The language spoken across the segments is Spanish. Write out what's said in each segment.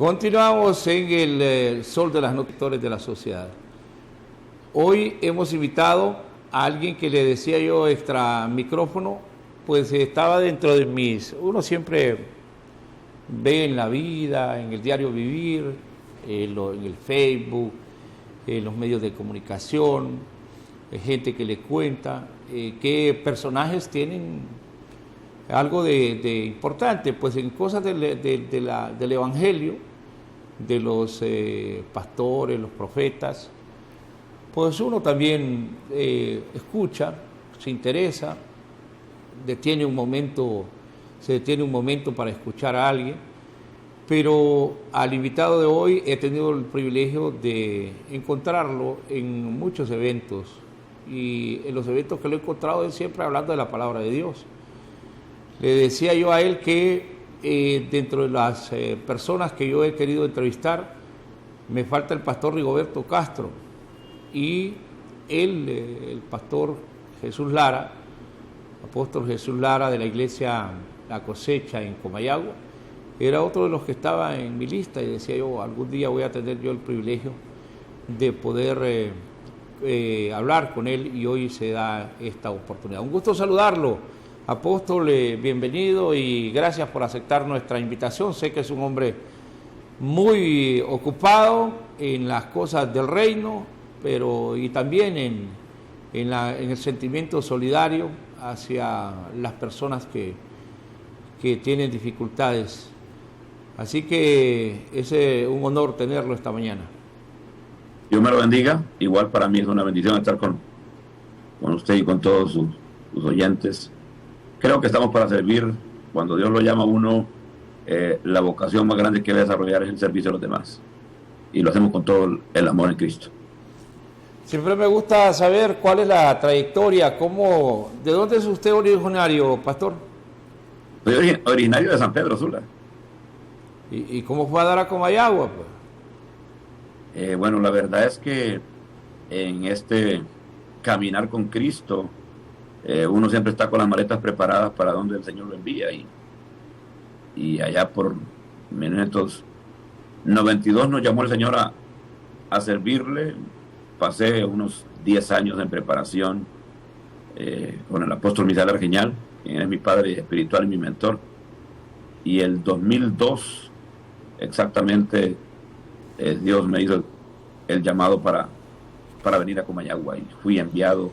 Continuamos en el Sol de las Noticias de la Sociedad. Hoy hemos invitado a alguien que le decía yo extra micrófono, pues estaba dentro de uno siempre ve en la vida, en el diario vivir, en el Facebook, en los medios de comunicación, gente que le cuenta qué personajes tienen algo de importante, pues en cosas del Evangelio, de los pastores, los profetas, pues uno también escucha, se interesa, se detiene un momento para escuchar a alguien, pero al invitado de hoy he tenido el privilegio de encontrarlo en muchos eventos, y en los eventos que lo he encontrado es siempre hablando de la palabra de Dios. Le decía yo a él que dentro de las personas que yo he querido entrevistar, me falta el pastor Rigoberto Castro, y él, el pastor Jesús Lara, apóstol Jesús Lara de la iglesia La Cosecha en Comayagua, era otro de los que estaba en mi lista, y decía yo, algún día voy a tener yo el privilegio de poder hablar con él, y hoy se da esta oportunidad. Un gusto saludarlo, apóstol, bienvenido y gracias por aceptar nuestra invitación. Sé que es un hombre muy ocupado en las cosas del reino, pero y también en el sentimiento solidario hacia las personas que tienen dificultades. Así que es un honor tenerlo esta mañana. Dios me lo bendiga. Igual para mí es una bendición estar con usted y con todos sus oyentes. Creo que estamos para servir. Cuando Dios lo llama a uno, la vocación más grande que debe desarrollar es el servicio a los demás. Y lo hacemos con todo el amor en Cristo. Siempre me gusta saber cuál es la trayectoria, ¿de dónde es usted originario, pastor? Soy originario de San Pedro Sula. ¿Y cómo fue a dar a Comayagua, pues? Bueno, la verdad es que en este caminar con Cristo, uno siempre está con las maletas preparadas para donde el Señor lo envía, y allá por 1992 nos llamó el Señor a servirle. Pasé unos 10 años en preparación con el apóstol Misael Argeñal, quien es mi padre espiritual y mi mentor, y el 2002 exactamente Dios me hizo el llamado para venir a Comayagua, y fui enviado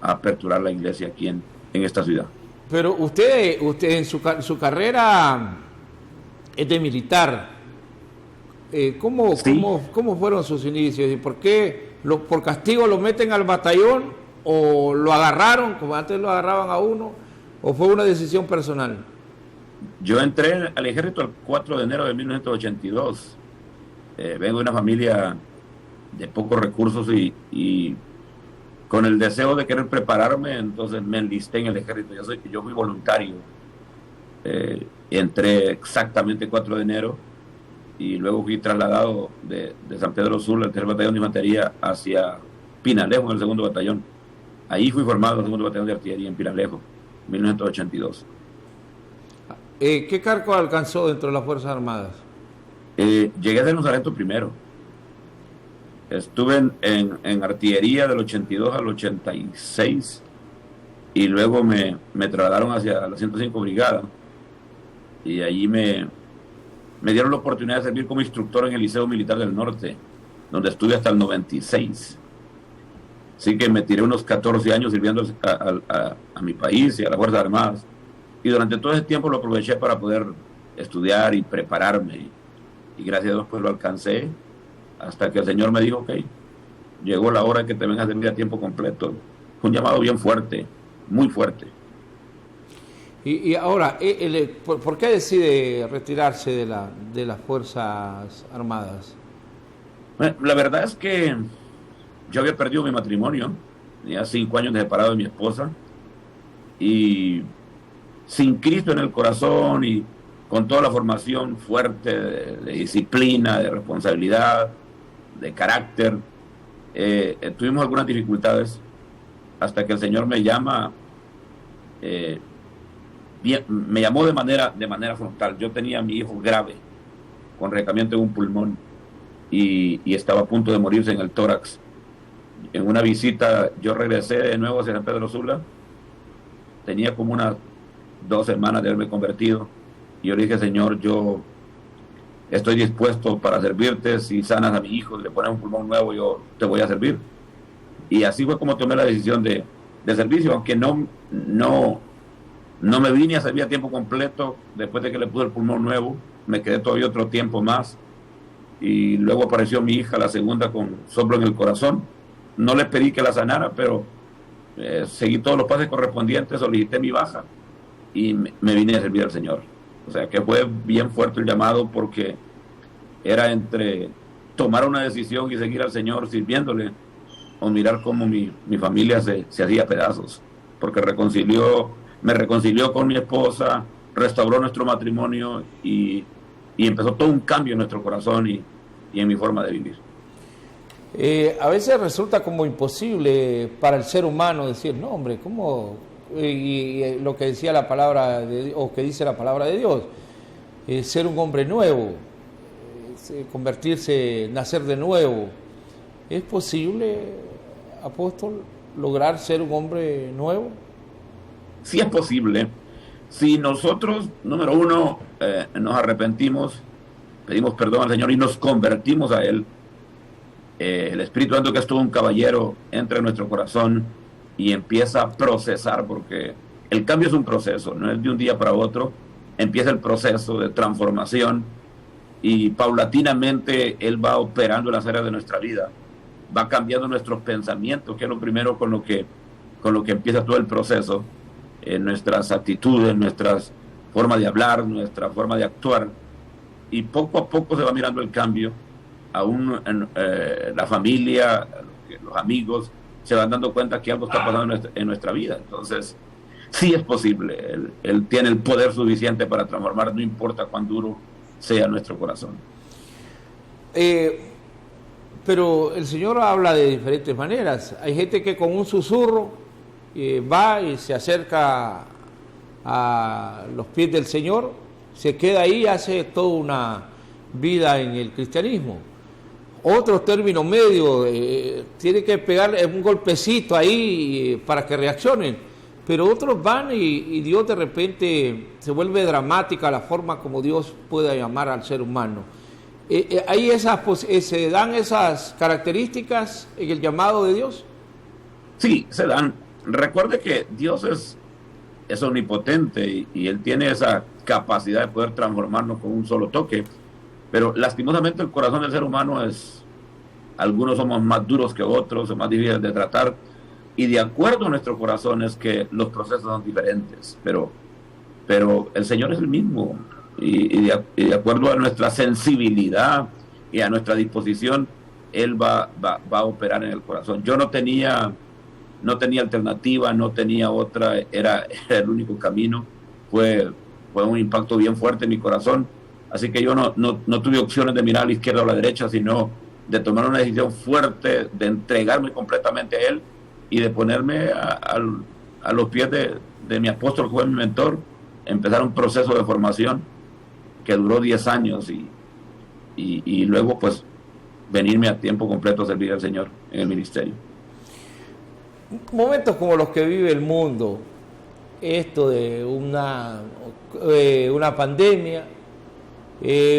a aperturar la iglesia aquí en esta ciudad. Pero usted en su carrera es de militar. ¿Cómo fueron sus inicios? ¿Y por qué por castigo lo meten al batallón, o lo agarraron como antes lo agarraban a uno, o fue una decisión personal? Yo entré al ejército el 4 de enero de 1982. Vengo de una familia de pocos recursos y con el deseo de querer prepararme, entonces me enlisté en el ejército. Yo fui voluntario. Entré exactamente el 4 de enero y luego fui trasladado de San Pedro Sula, el 3 batallón de infantería, hacia Pinalejo, en el 2º batallón. Ahí fui formado en el 2º batallón de artillería en Pinalejo, 1982. ¿Qué cargo alcanzó dentro de las Fuerzas Armadas? Llegué a ser un sargento primero. Estuve en artillería del 82 al 86, y luego me trasladaron hacia la 105 Brigada, y allí me dieron la oportunidad de servir como instructor en el Liceo Militar del Norte, donde estuve hasta el 96. Así que me tiré unos 14 años sirviendo a mi país y a las Fuerzas Armadas, y durante todo ese tiempo lo aproveché para poder estudiar y prepararme, y gracias a Dios pues lo alcancé, hasta que el Señor me dijo, ok, llegó la hora que te vengas a servir a tiempo completo. Fue un llamado bien fuerte, muy fuerte. Y ahora, ¿por qué decide retirarse de las Fuerzas Armadas? Bueno, la verdad es que yo había perdido mi matrimonio, tenía 5 años de separado de mi esposa, y sin Cristo en el corazón y con toda la formación fuerte de disciplina, de responsabilidad, de carácter, tuvimos algunas dificultades hasta que el Señor me llama, me llamó de manera frontal. Yo tenía a mi hijo grave con resecamiento en un pulmón y estaba a punto de morirse en el tórax. En una visita yo regresé de nuevo hacia San Pedro Sula, tenía como unas 2 semanas de haberme convertido, y yo le dije: Señor, yo estoy dispuesto para servirte. Si sanas a mi hijo, le pones un pulmón nuevo, yo te voy a servir. Y así fue como tomé la decisión de servicio, aunque no me vine a servir a tiempo completo. Después de que le puse el pulmón nuevo, me quedé todavía otro tiempo más, y luego apareció mi hija, la segunda, con soplo en el corazón. No le pedí que la sanara, pero seguí todos los pasos correspondientes, solicité mi baja y me vine a servir al Señor. O sea que fue bien fuerte el llamado, porque era entre tomar una decisión y seguir al Señor sirviéndole, o mirar cómo mi familia se hacía pedazos, porque me reconcilió con mi esposa, restauró nuestro matrimonio y empezó todo un cambio en nuestro corazón y en mi forma de vivir. A veces resulta como imposible para el ser humano decir: no, hombre, ¿cómo? Y lo que decía la palabra o que dice la palabra de Dios, ser un hombre nuevo, convertirse, nacer de nuevo. ¿Es posible, apóstol, lograr ser un hombre nuevo? Sí es posible. Si nosotros, número uno, nos arrepentimos, pedimos perdón al Señor y nos convertimos a Él, el Espíritu Santo, que es todo un caballero, entra en nuestro corazón y empieza a procesar, porque el cambio es un proceso, no es de un día para otro. Empieza el proceso de transformación y paulatinamente Él va operando en las áreas de nuestra vida, va cambiando nuestros pensamientos, que es lo primero con lo que empieza todo el proceso, en nuestras actitudes, nuestras formas de hablar, nuestra forma de actuar, y poco a poco se va mirando el cambio. Aún la familia, los amigos se van dando cuenta que algo está pasando en nuestra vida. Entonces sí es posible. Él tiene el poder suficiente para transformar, no importa cuán duro sea nuestro corazón. Pero el Señor habla de diferentes maneras. Hay gente que con un susurro va y se acerca a los pies del Señor, se queda ahí, hace toda una vida en el cristianismo. Otros términos medios, tiene que pegar un golpecito ahí para que reaccionen, pero otros van y Dios de repente se vuelve dramática la forma como Dios puede llamar al ser humano. ¿Hay se dan esas características en el llamado de Dios? Sí, se dan. Recuerde que Dios es omnipotente y Él tiene esa capacidad de poder transformarnos con un solo toque. Pero lastimosamente el corazón del ser humano algunos somos más duros que otros, son más difíciles de tratar, y de acuerdo a nuestro corazón es que los procesos son diferentes, pero el Señor es el mismo, y de acuerdo a nuestra sensibilidad y a nuestra disposición, Él va a operar en el corazón. Yo no tenía alternativa, no tenía otra, era el único camino. Fue un impacto bien fuerte en mi corazón. Así que yo no tuve opciones de mirar a la izquierda o a la derecha, sino de tomar una decisión fuerte, de entregarme completamente a Él y de ponerme a los pies de mi apóstol, que fue mi mentor, empezar un proceso de formación que duró 10 años y luego pues venirme a tiempo completo a servir al Señor en el ministerio. Momentos como los que vive el mundo, esto de una pandemia,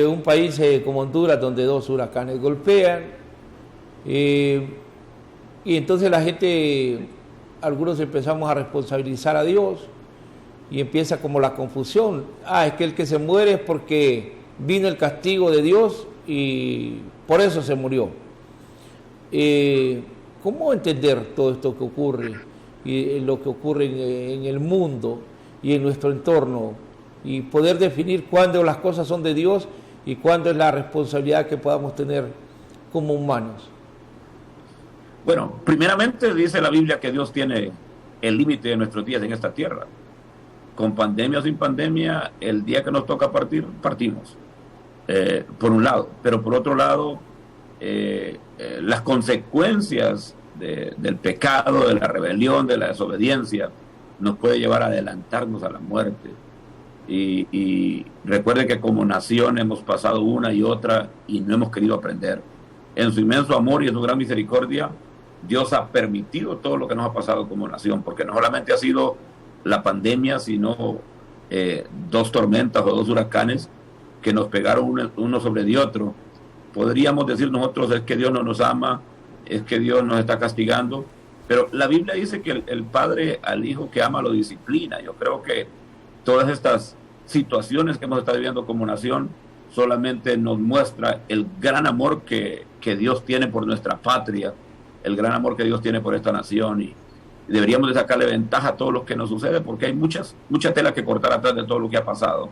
un país como Honduras donde 2 huracanes golpean, y entonces la gente, algunos empezamos a responsabilizar a Dios y empieza como la confusión. Es que el que se muere es porque vino el castigo de Dios y por eso se murió. ¿Cómo entender todo esto que ocurre y lo que ocurre en el mundo y en nuestro entorno, y poder definir cuándo las cosas son de Dios y cuándo es la responsabilidad que podamos tener como humanos? Bueno, primeramente dice la Biblia que Dios tiene el límite de nuestros días en esta tierra. Con pandemia o sin pandemia, el día que nos toca partir, partimos, por un lado. Pero por otro lado, las consecuencias del pecado, de la rebelión, de la desobediencia, nos puede llevar a adelantarnos a la muerte. y recuerde que como nación hemos pasado una y otra y no hemos querido aprender. En su inmenso amor y en su gran misericordia, Dios ha permitido todo lo que nos ha pasado como nación, porque no solamente ha sido la pandemia, sino dos tormentas o dos huracanes que nos pegaron uno sobre de otro. Podríamos decir nosotros, es que Dios no nos ama, es que Dios nos está castigando, pero la Biblia dice que el padre al hijo que ama lo disciplina. Yo creo que todas estas situaciones que hemos estado viviendo como nación solamente nos muestra el gran amor que Dios tiene por nuestra patria, el gran amor que Dios tiene por esta nación, y deberíamos de sacarle ventaja a todo lo que nos sucede, porque hay mucha tela que cortar atrás de todo lo que ha pasado,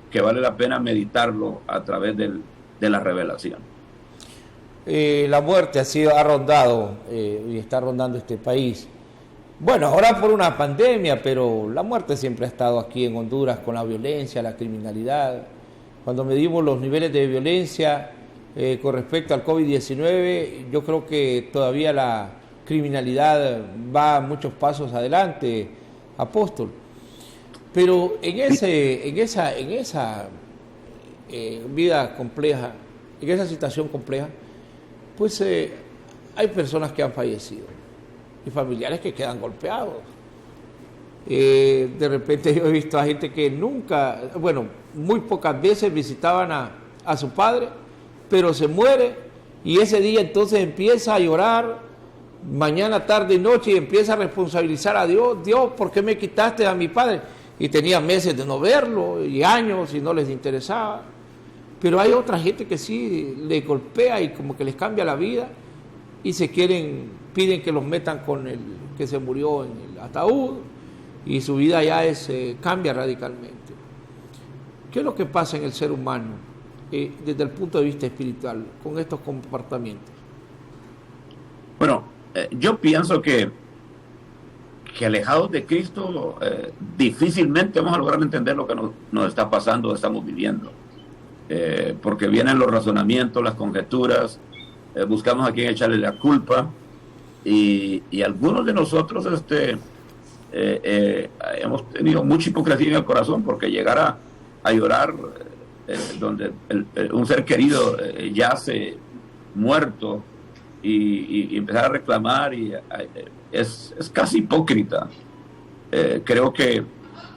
que vale la pena meditarlo a través de la revelación. La muerte ha rondado y está rondando este país. Bueno, ahora por una pandemia, pero la muerte siempre ha estado aquí en Honduras con la violencia, la criminalidad. Cuando medimos los niveles de violencia con respecto al COVID-19, yo creo que todavía la criminalidad va muchos pasos adelante, Apóstol. Pero en esa vida compleja, en esa situación compleja, pues hay personas que han fallecido y familiares que quedan golpeados. De repente yo he visto a gente que nunca, muy pocas veces visitaban a su padre, pero se muere y ese día entonces empieza a llorar mañana, tarde y noche y empieza a responsabilizar a Dios. Dios, ¿por qué me quitaste a mi padre? Y tenía meses de no verlo y años y no les interesaba. Pero hay otra gente que sí le golpea y como que les cambia la vida y piden que los metan con el que se murió en el ataúd y su vida ya cambia radicalmente. ¿Qué es lo que pasa en el ser humano desde el punto de vista espiritual con estos comportamientos? Bueno, yo pienso que alejados de Cristo difícilmente vamos a lograr entender lo que nos está pasando, estamos viviendo. Porque vienen los razonamientos, las conjeturas, buscamos a quién echarle la culpa y algunos de nosotros hemos tenido mucha hipocresía en el corazón, porque llegar a llorar donde un ser querido yace muerto y empezar a reclamar es casi hipócrita. Creo que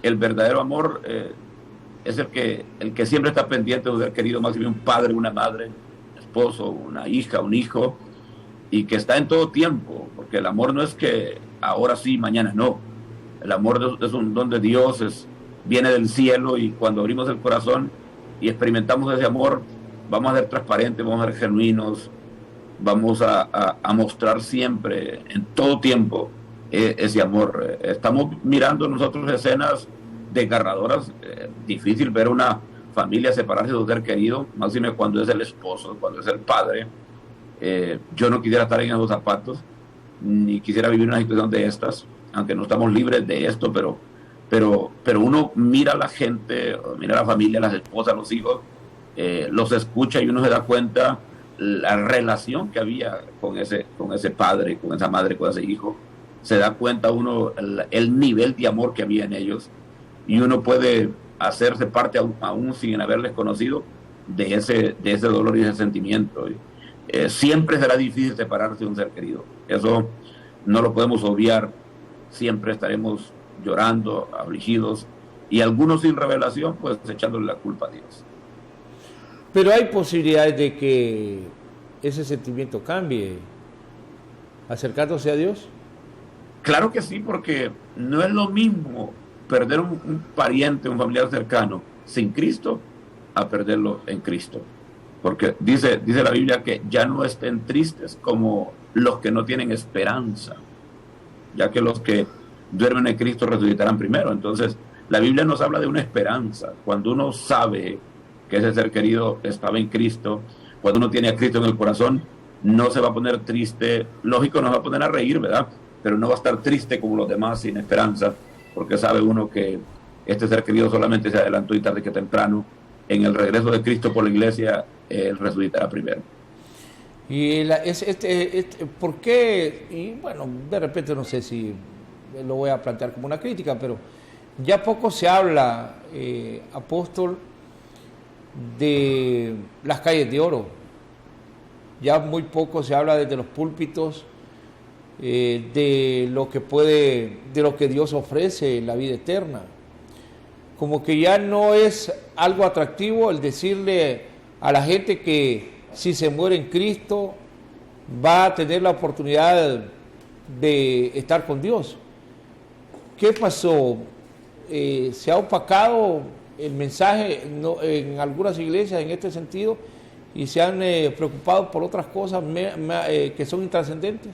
el verdadero amor es el que siempre está pendiente de un ser querido, más bien un padre, una madre, un esposo, una hija, un hijo, y que está en todo tiempo, porque el amor no es que ahora sí, mañana no. El amor es un don de Dios, viene del cielo, y cuando abrimos el corazón y experimentamos ese amor, vamos a ser transparentes, vamos a ser genuinos, vamos a mostrar siempre, en todo tiempo, ese amor. Estamos mirando nosotros escenas desgarradoras. Difícil ver una familia separarse de un ser querido, máxime cuando es el esposo, cuando es el padre. Yo no quisiera estar en esos zapatos, ni quisiera vivir una situación de estas, aunque no estamos libres de esto, pero uno mira a la gente, mira a la familia, las esposas, los hijos, los escucha y uno se da cuenta la relación que había con ese padre, con esa madre, con ese hijo. Se da cuenta uno el nivel de amor que había en ellos, y uno puede hacerse parte aún sin haberles conocido de ese dolor y ese sentimiento. Siempre será difícil separarse de un ser querido, eso no lo podemos obviar. Siempre estaremos llorando, afligidos, y algunos sin revelación, pues echándole la culpa a Dios. Pero hay posibilidades de que ese sentimiento cambie acercándose a Dios. Claro que sí, porque no es lo mismo perder un pariente, un familiar cercano sin Cristo, a perderlo en Cristo. Porque dice la Biblia que ya no estén tristes como los que no tienen esperanza, ya que los que duermen en Cristo resucitarán primero. Entonces, la Biblia nos habla de una esperanza. Cuando uno sabe que ese ser querido estaba en Cristo, cuando uno tiene a Cristo en el corazón, no se va a poner triste. Lógico, nos va a poner a reír, ¿verdad? Pero no va a estar triste como los demás, sin esperanza, porque sabe uno que este ser querido solamente se adelantó, y tarde que temprano, en el regreso de Cristo por la iglesia, él resucitará primero. Y ¿por qué? Y bueno, de repente no sé si lo voy a plantear como una crítica, pero ya poco se habla apóstol, de las calles de oro. Ya muy poco se habla desde los púlpitos de lo que Dios ofrece en la vida eterna. Como que ya no es algo atractivo el decirle a la gente que si se muere en Cristo va a tener la oportunidad de estar con Dios. ¿Qué pasó? ¿Se ha opacado el mensaje en algunas iglesias en este sentido y se han preocupado por otras cosas que son intrascendentes?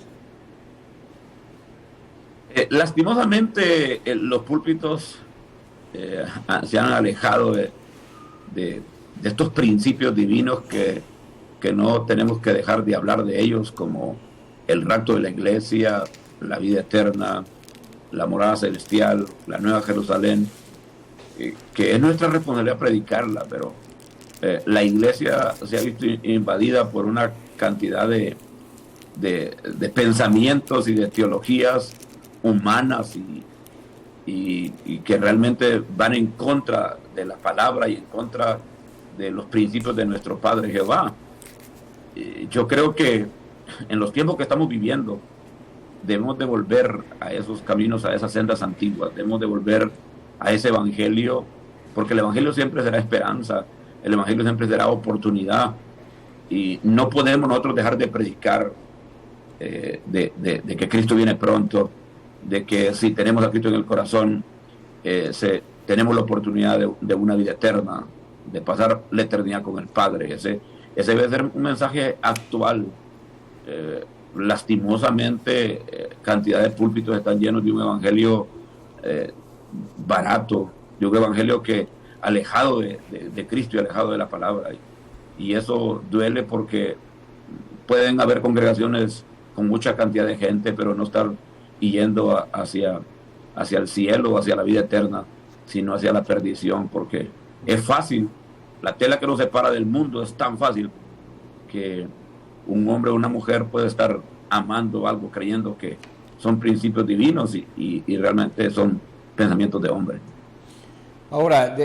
Lastimosamente, los púlpitos se han alejado de estos principios divinos que no tenemos que dejar de hablar de ellos, como el rapto de la iglesia, la vida eterna, la morada celestial, la nueva Jerusalén, que es nuestra responsabilidad predicarla, pero la iglesia se ha visto invadida por una cantidad de pensamientos y de teologías humanas y que realmente van en contra de la palabra y en contra de los principios de nuestro Padre Jehová. Yo creo que en los tiempos que estamos viviendo debemos de volver a esos caminos, a esas sendas antiguas, debemos de volver a ese evangelio, porque el evangelio siempre será esperanza, el evangelio siempre será oportunidad, y no podemos nosotros dejar de predicar de que Cristo viene pronto, de que si tenemos a Cristo en el corazón, tenemos la oportunidad de una vida eterna, de pasar la eternidad con el Padre. Ese debe ser un mensaje actual. Lastimosamente, cantidad de púlpitos están llenos de un evangelio barato, de un evangelio que alejado de Cristo y alejado de la palabra. Y eso duele porque pueden haber congregaciones con mucha cantidad de gente, pero no estar yendo hacia el cielo, hacia la vida eterna, sino hacia la perdición, porque es fácil. La tela que nos separa del mundo es tan fácil que un hombre o una mujer puede estar amando algo, creyendo que son principios divinos y realmente son pensamientos de hombre. Ahora,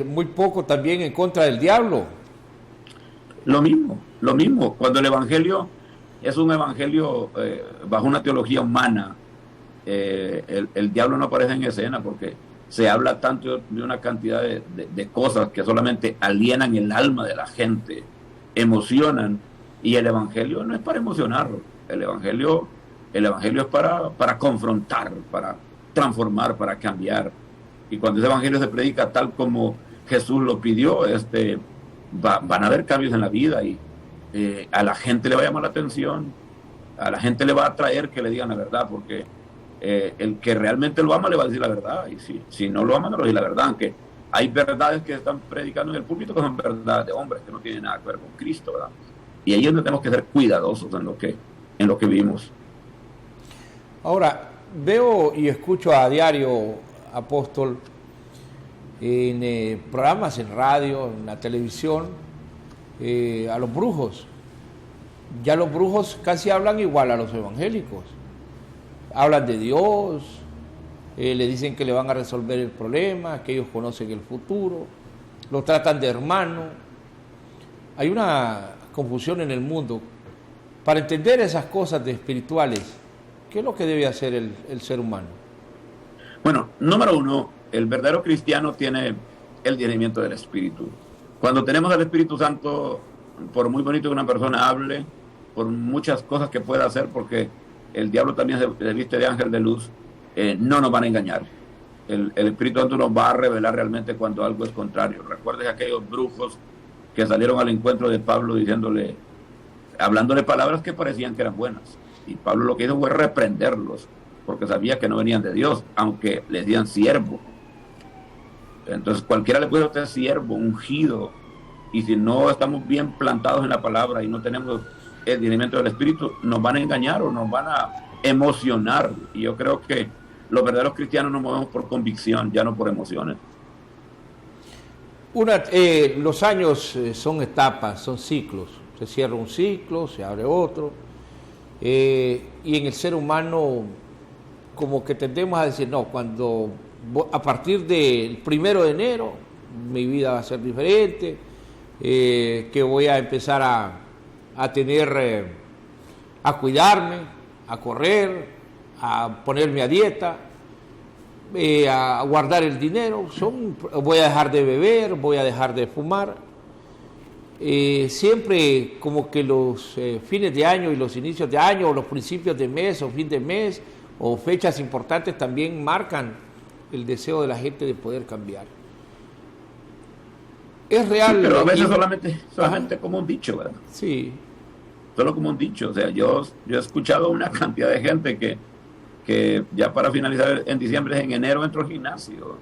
muy poco también en contra del diablo. Lo mismo. Cuando el evangelio es un evangelio bajo una teología humana, el diablo no aparece en escena, porque se habla tanto de una cantidad de cosas que solamente alienan el alma de la gente, emocionan, y el evangelio no es para emocionar. El evangelio es para confrontar, para transformar, para cambiar. Y cuando ese evangelio se predica tal como Jesús lo pidió, van a haber cambios en la vida, y a la gente le va a llamar la atención, a la gente le va a atraer que le digan la verdad, porque el que realmente lo ama le va a decir la verdad, y si no lo ama no le va a decir la verdad, aunque hay verdades que están predicando en el púlpito que son verdades de hombres, que no tienen nada que ver con Cristo, ¿verdad? Y ahí es donde tenemos que ser cuidadosos en lo que vivimos. Ahora, veo y escucho a diario, apóstol, en programas en radio, en la televisión, a los brujos. Ya los brujos casi hablan igual a los evangélicos. Hablan de Dios, le dicen que le van a resolver el problema, que ellos conocen el futuro, lo tratan de hermano. Hay una confusión en el mundo. Para entender esas cosas de espirituales, ¿qué es lo que debe hacer el ser humano? Bueno, número uno, el verdadero cristiano tiene el discernimiento del Espíritu. Cuando tenemos al Espíritu Santo, por muy bonito que una persona hable, por muchas cosas que pueda hacer, porque el diablo también se viste de ángel de luz, no nos van a engañar. El Espíritu Santo nos va a revelar realmente cuando algo es contrario. Recuerden aquellos brujos que salieron al encuentro de Pablo hablándole palabras que parecían que eran buenas. Y Pablo lo que hizo fue reprenderlos, porque sabía que no venían de Dios, aunque les decían siervo. Entonces cualquiera le puede ser siervo, ungido, y si no estamos bien plantados en la palabra y no tenemos el discernimiento del Espíritu, nos van a engañar o nos van a emocionar. Y yo creo que los verdaderos cristianos nos movemos por convicción, ya no por emociones. Los años son etapas, son ciclos. Se cierra un ciclo, se abre otro. Y en el ser humano, como que tendemos a decir, no, cuando a partir del 1 de enero mi vida va a ser diferente, que voy a empezar a tener, a cuidarme, a correr, a ponerme a dieta, a guardar el dinero, voy a dejar de beber, voy a dejar de fumar. Siempre como que los fines de año y los inicios de año, o los principios de mes o fin de mes, o fechas importantes también marcan el deseo de la gente de poder cambiar. Es real. Sí, pero a veces solamente como un dicho, ¿verdad? Sí. Solo como un dicho. O sea, yo he escuchado una cantidad de gente que ya para finalizar en diciembre, en enero entro al gimnasio,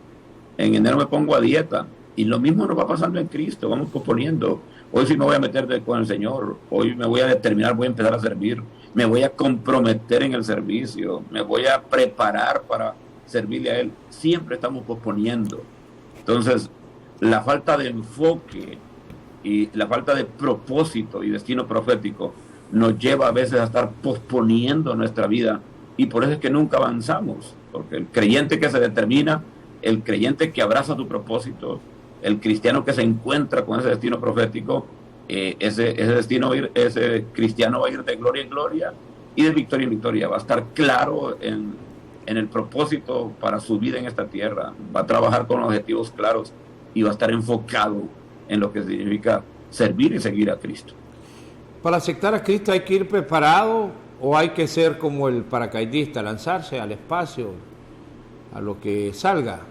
en enero me pongo a dieta, y lo mismo nos va pasando en Cristo, vamos posponiendo. Hoy sí me voy a meter con el Señor, hoy me voy a determinar, voy a empezar a servir, me voy a comprometer en el servicio, me voy a preparar para servirle a Él. Siempre estamos posponiendo. Entonces, la falta de enfoque y la falta de propósito y destino profético nos lleva a veces a estar posponiendo nuestra vida, y por eso es que nunca avanzamos, porque el creyente que se determina, el creyente que abraza tu propósito, el cristiano que se encuentra con ese destino profético, ese cristiano va a ir de gloria en gloria y de victoria en victoria, va a estar claro en el propósito para su vida en esta tierra, va a trabajar con objetivos claros y va a estar enfocado en lo que significa servir y seguir a Cristo. Para aceptar a Cristo hay que ir preparado, o hay que ser como el paracaidista, lanzarse al espacio, a lo que salga.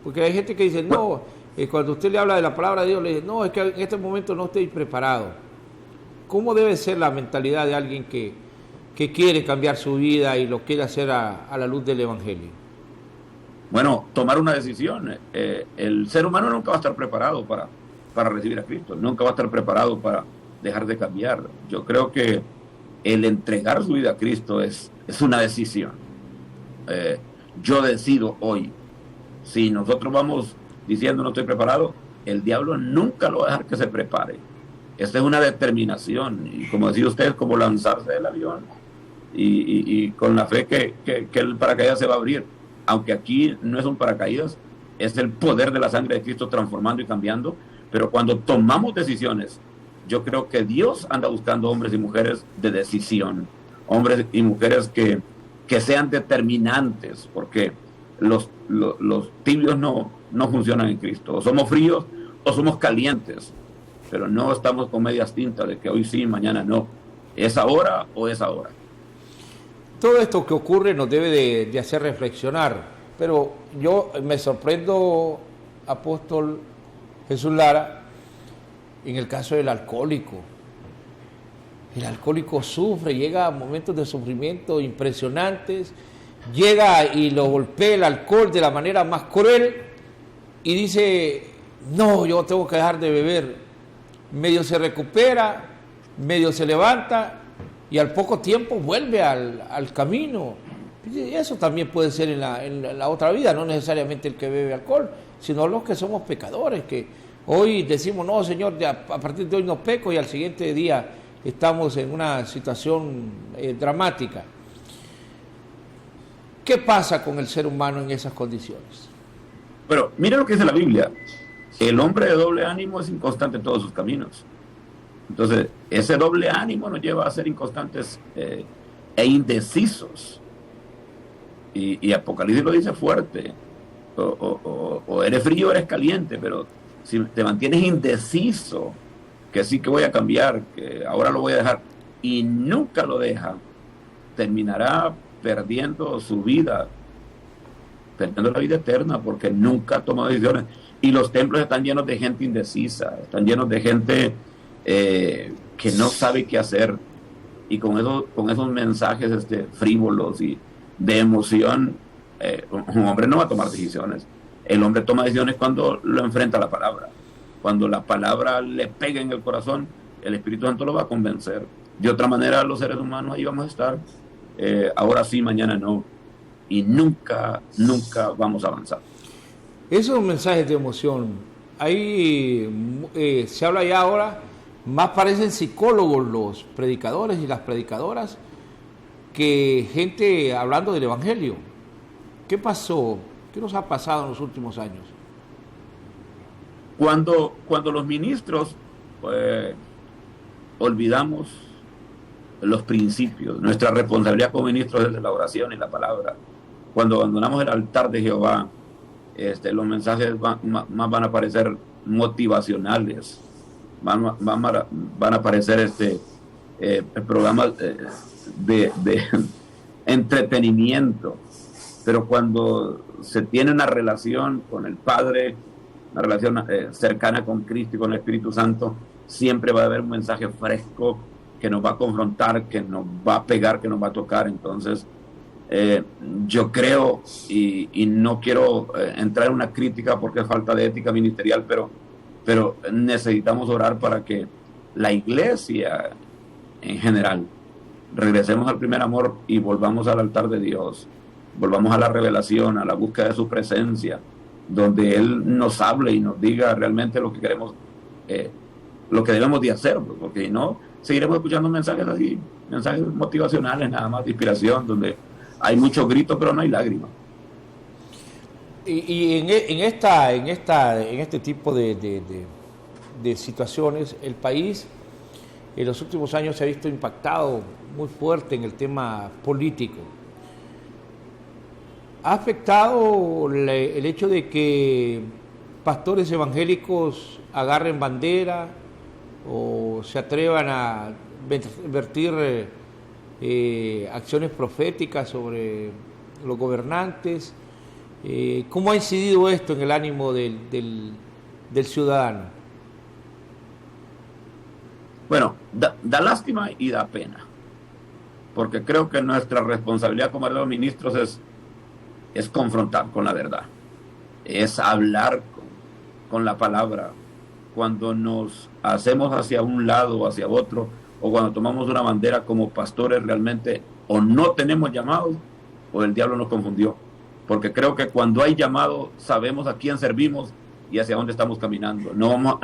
Porque hay gente que dice, no, cuando usted le habla de la palabra de Dios, le dice, no, es que en este momento no estoy preparado. ¿Cómo debe ser la mentalidad de alguien que quiere cambiar su vida y lo quiere hacer a la luz del Evangelio? Bueno, tomar una decisión. El ser humano nunca va a estar preparado para recibir a Cristo, nunca va a estar preparado para dejar de cambiar. Yo creo que el entregar su vida a Cristo es una decisión. Yo decido hoy. Si nosotros vamos diciendo no estoy preparado, el diablo nunca lo va a dejar que se prepare. Esta es una determinación, y como decía usted, es como lanzarse del avión y con la fe que el paracaídas se va a abrir. Aunque aquí no es un paracaídas, es el poder de la sangre de Cristo transformando y cambiando. Pero cuando tomamos decisiones, yo creo que Dios anda buscando hombres y mujeres de decisión, hombres y mujeres que sean determinantes, porque los tibios no funcionan en Cristo. O somos fríos o somos calientes, pero no estamos con medias tintas de que hoy sí, mañana no. ¿Es ahora o es ahora? Todo esto que ocurre nos debe de hacer reflexionar, pero yo me sorprendo, apóstol Jesús Lara, en el caso del alcohólico. El alcohólico sufre, llega a momentos de sufrimiento impresionantes, llega y lo golpea el alcohol de la manera más cruel y dice, no, yo tengo que dejar de beber. Medio se recupera, medio se levanta y al poco tiempo vuelve al camino. Y eso también puede ser en la otra vida, no necesariamente el que bebe alcohol, sino los que somos pecadores, que hoy decimos, no, Señor, a partir de hoy no peco, y al siguiente día estamos en una situación dramática. ¿Qué pasa con el ser humano en esas condiciones? Pero mira lo que dice la Biblia. El hombre de doble ánimo es inconstante en todos sus caminos. Entonces, ese doble ánimo nos lleva a ser inconstantes e indecisos. Y Apocalipsis lo dice fuerte. O eres frío o eres caliente, pero si te mantienes indeciso, que sí que voy a cambiar, que ahora lo voy a dejar, y nunca lo deja, terminará perdiendo su vida, perdiendo la vida eterna, porque nunca toma decisiones. Y los templos están llenos de gente indecisa, están llenos de gente que no sabe qué hacer, y con esos mensajes frívolos y de emoción, un hombre no va a tomar decisiones. El hombre toma decisiones cuando lo enfrenta a la palabra. Cuando la palabra le pega en el corazón, el Espíritu Santo lo va a convencer. De otra manera, los seres humanos ahí vamos a estar, ahora sí, mañana no, y nunca vamos a avanzar. Esos mensajes de emoción, ahí se habla ya ahora, más parecen psicólogos los predicadores y las predicadoras que gente hablando del Evangelio. ¿Qué pasó? ¿Qué nos ha pasado en los últimos años? Cuando los ministros pues, olvidamos los principios, nuestra responsabilidad como ministros es de la oración y la palabra. Cuando abandonamos el altar de Jehová, los mensajes más van a parecer motivacionales, van a aparecer programas de entretenimiento, pero cuando se tiene una relación con el Padre, una relación cercana con Cristo y con el Espíritu Santo, siempre va a haber un mensaje fresco que nos va a confrontar, que nos va a pegar, que nos va a tocar. Entonces, yo creo, y no quiero entrar en una crítica porque es falta de ética ministerial, pero necesitamos orar para que la iglesia en general regresemos al primer amor y volvamos al altar de Dios, volvamos a la revelación, a la búsqueda de su presencia, donde Él nos hable y nos diga realmente lo que queremos, lo que debemos de hacer, porque si no, seguiremos escuchando mensajes así, mensajes motivacionales nada más, de inspiración, donde hay muchos gritos pero no hay lágrimas. Y en este tipo de situaciones, el país en los últimos años se ha visto impactado muy fuerte en el tema político. ¿Ha afectado el hecho de que pastores evangélicos agarren bandera o se atrevan a vertir acciones proféticas sobre los gobernantes? ¿Cómo ha incidido esto en el ánimo del ciudadano? Bueno, da lástima y da pena, porque creo que nuestra responsabilidad como los ministros es confrontar con la verdad, es hablar con la palabra. Cuando nos hacemos hacia un lado o hacia otro, o cuando tomamos una bandera como pastores, realmente o no tenemos llamado o el diablo nos confundió, porque creo que cuando hay llamado sabemos a quién servimos y hacia dónde estamos caminando. No vamos,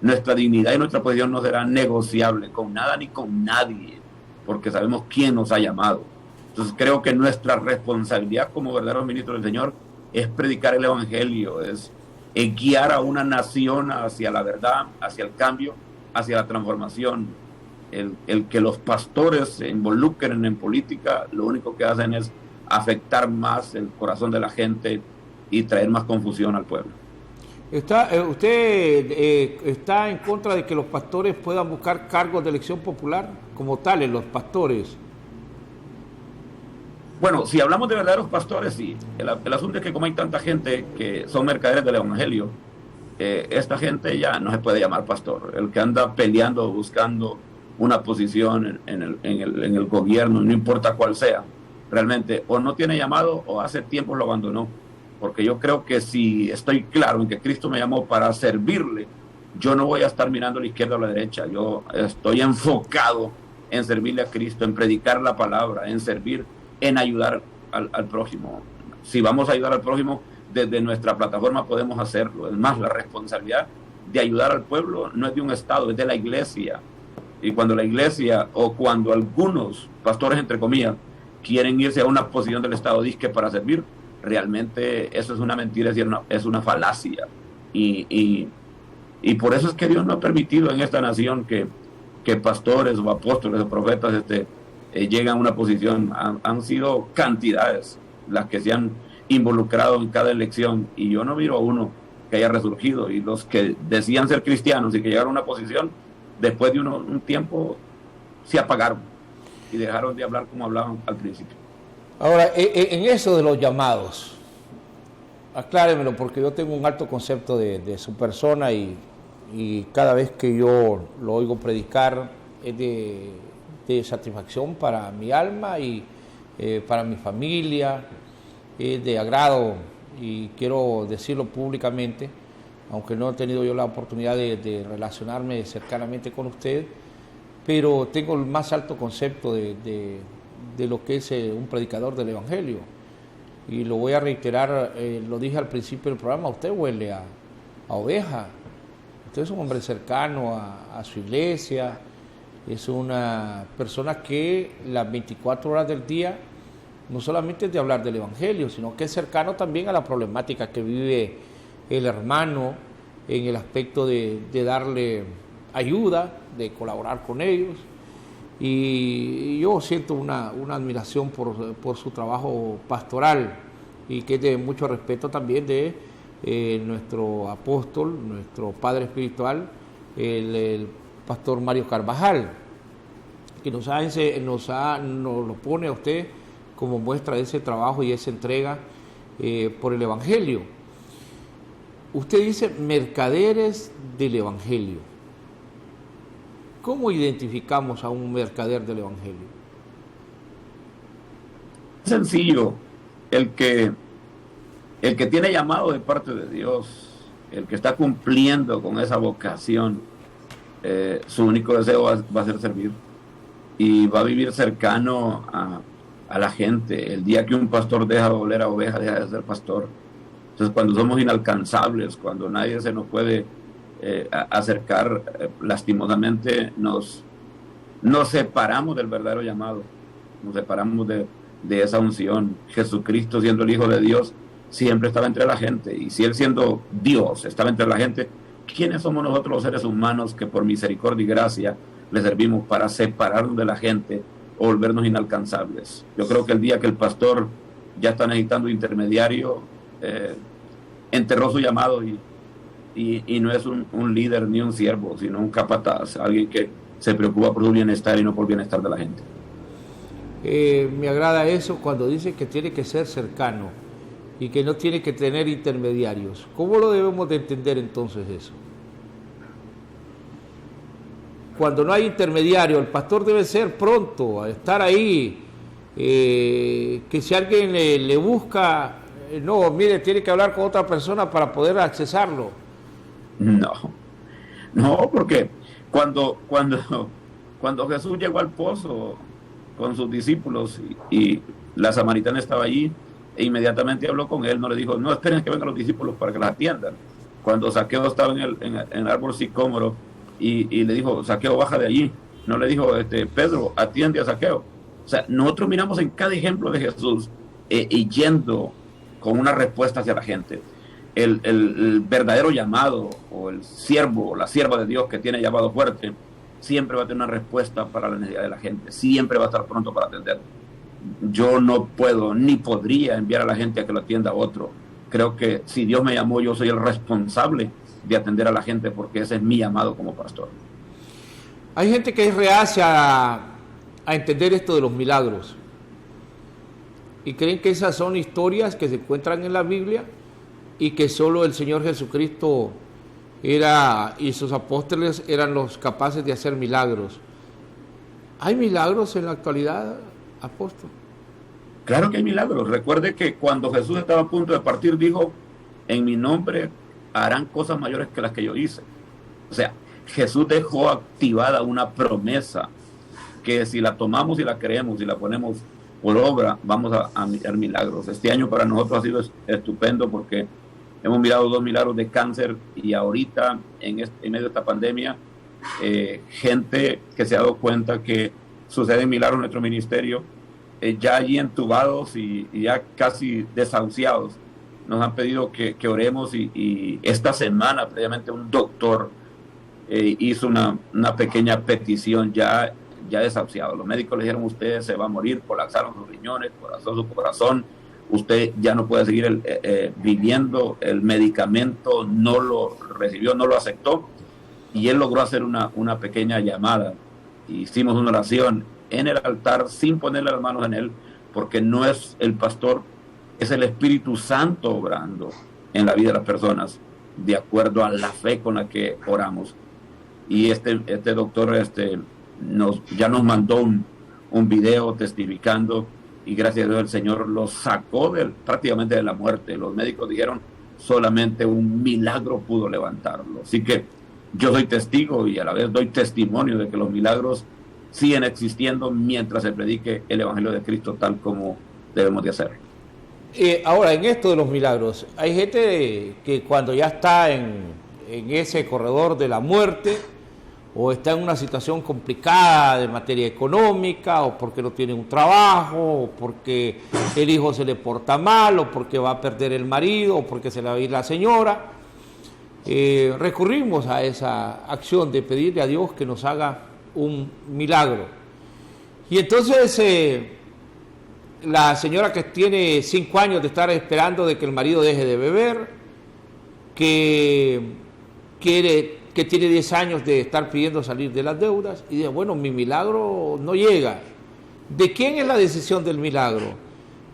nuestra dignidad y nuestra posición no será negociable con nada ni con nadie, porque sabemos quién nos ha llamado. Entonces creo que nuestra responsabilidad como verdaderos ministros del Señor es predicar el Evangelio, es guiar a una nación hacia la verdad, hacia el cambio, hacia la transformación. El que los pastores se involucren en política, lo único que hacen es afectar más el corazón de la gente y traer más confusión al pueblo. ¿Usted está en contra de que los pastores puedan buscar cargos de elección popular como tales, los pastores? Bueno, si hablamos de verdaderos pastores, sí. El asunto es que como hay tanta gente que son mercaderes del Evangelio, esta gente ya no se puede llamar pastor. El que anda peleando, buscando una posición en el gobierno, no importa cuál sea, realmente o no tiene llamado o hace tiempo lo abandonó. Porque yo creo que si estoy claro en que Cristo me llamó para servirle, yo no voy a estar mirando a la izquierda o a la derecha. Yo estoy enfocado en servirle a Cristo, en predicar la palabra, en servir, en ayudar al prójimo. Si vamos a ayudar al prójimo, desde nuestra plataforma podemos hacerlo. Es más, la responsabilidad de ayudar al pueblo no es de un Estado, es de la iglesia. Y cuando la iglesia o cuando algunos pastores, entre comillas, quieren irse a una posición del Estado disque para servir, realmente eso es una mentira, es una falacia. Y por eso es que Dios no ha permitido en esta nación que pastores o apóstoles o profetas lleguen a una posición. Han sido cantidades las que se han involucrado en cada elección y yo no miro a uno que haya resurgido, y los que decían ser cristianos y que llegaron a una posición, después de un tiempo se apagaron y dejaron de hablar como hablaban al principio. Ahora, en eso de los llamados, acláremelo, porque yo tengo un alto concepto de su persona y cada vez que yo lo oigo predicar es de satisfacción para mi alma y para mi familia, es de agrado, y quiero decirlo públicamente, aunque no he tenido yo la oportunidad de relacionarme cercanamente con usted, pero tengo el más alto concepto de lo que es un predicador del Evangelio. Y lo voy a reiterar, lo dije al principio del programa, usted huele a oveja, usted es un hombre cercano a su iglesia, es una persona que las 24 horas del día no solamente de hablar del Evangelio, sino que es cercano también a la problemática que vive el hermano en el aspecto de darle ayuda, de colaborar con ellos. Y yo siento una admiración por su trabajo pastoral, y que es de mucho respeto también de nuestro apóstol, nuestro padre espiritual, el pastor Mario Carvajal, que nos lo pone a usted como muestra de ese trabajo y esa entrega por el Evangelio. Usted dice mercaderes del Evangelio. ¿Cómo identificamos a un mercader del Evangelio? Sencillo, el que tiene llamado de parte de Dios, el que está cumpliendo con esa vocación, su único deseo va a ser servir, y va a vivir cercano a la gente. El día que un pastor deja de oler a oveja, deja de ser pastor. Entonces, cuando somos inalcanzables, cuando nadie se nos puede acercar, lastimosamente nos separamos del verdadero llamado, nos separamos de esa unción. Jesucristo, siendo el Hijo de Dios, siempre estaba entre la gente, y si Él, siendo Dios, estaba entre la gente, ¿quiénes somos nosotros los seres humanos que por misericordia y gracia le servimos para separarnos de la gente o volvernos inalcanzables? Yo creo que el día que el pastor ya está necesitando intermediario, enterró su llamado, y no es un líder ni un siervo, sino un capataz, alguien que se preocupa por su bienestar y no por el bienestar de la gente. Me agrada eso cuando dice que tiene que ser cercano y que no tiene que tener intermediarios. ¿Cómo lo debemos de entender entonces eso? Cuando no hay intermediario, el pastor debe ser pronto a estar ahí, que si alguien le busca, no, mire, tiene que hablar con otra persona para poder accesarlo. No, porque cuando Jesús llegó al pozo con sus discípulos y la samaritana estaba allí, e inmediatamente habló con él, no le dijo, no esperen que vengan los discípulos para que las atiendan. Cuando Zaqueo estaba en el árbol sicómoro y le dijo, Zaqueo, baja de allí, no le dijo, Pedro, atiende a Zaqueo. O sea, nosotros miramos en cada ejemplo de Jesús y yendo con una respuesta hacia la gente. El verdadero llamado, o el siervo o la sierva de Dios que tiene llamado fuerte, siempre va a tener una respuesta para la necesidad de la gente, siempre va a estar pronto para atender. Yo no puedo ni podría enviar a la gente a que lo atienda a otro. Creo que si Dios me llamó, yo soy el responsable de atender a la gente, porque ese es mi llamado como pastor. Hay gente que es reacia a entender esto de los milagros y creen que esas son historias que se encuentran en la Biblia y que solo el Señor Jesucristo y sus apóstoles eran los capaces de hacer milagros. ¿Hay milagros en la actualidad, apóstol? Claro que hay milagros. Recuerde que cuando Jesús estaba a punto de partir, dijo, en mi nombre harán cosas mayores que las que yo hice. O sea, Jesús dejó activada una promesa que si la tomamos y la creemos y la ponemos por obra, vamos a mirar milagros. Este año para nosotros ha sido estupendo, porque hemos mirado 2 milagros de cáncer, y ahorita, en medio de esta pandemia, gente que se ha dado cuenta que suceden milagros en nuestro ministerio, ya allí entubados y ya casi desahuciados, nos han pedido que oremos, y esta semana previamente un doctor hizo una pequeña petición ya desahuciado. Los médicos le dijeron, usted se va a morir, colapsaron sus riñones, colapsó su corazón, usted ya no puede seguir viviendo, el medicamento no lo recibió, no lo aceptó, y él logró hacer una pequeña llamada. Hicimos una oración en el altar sin ponerle las manos en él, porque no es el pastor, es el Espíritu Santo obrando en la vida de las personas, de acuerdo a la fe con la que oramos. Y este doctor ya nos mandó un video testificando, y gracias a Dios el Señor lo sacó prácticamente de la muerte. Los médicos dijeron, solamente un milagro pudo levantarlo. Así que yo soy testigo y a la vez doy testimonio de que los milagros siguen existiendo mientras se predique el Evangelio de Cristo tal como debemos de hacer. Ahora, en esto de los milagros, hay gente que cuando ya está en ese corredor de la muerte, o está en una situación complicada de materia económica, o porque no tiene un trabajo, o porque el hijo se le porta mal, o porque va a perder el marido, o porque se le va a ir la señora, recurrimos a esa acción de pedirle a Dios que nos haga un milagro. Y entonces la señora que tiene 5 años de estar esperando de que el marido deje de beber, que tiene 10 años de estar pidiendo salir de las deudas, y dice, bueno, mi milagro no llega. ¿De quién es la decisión del milagro?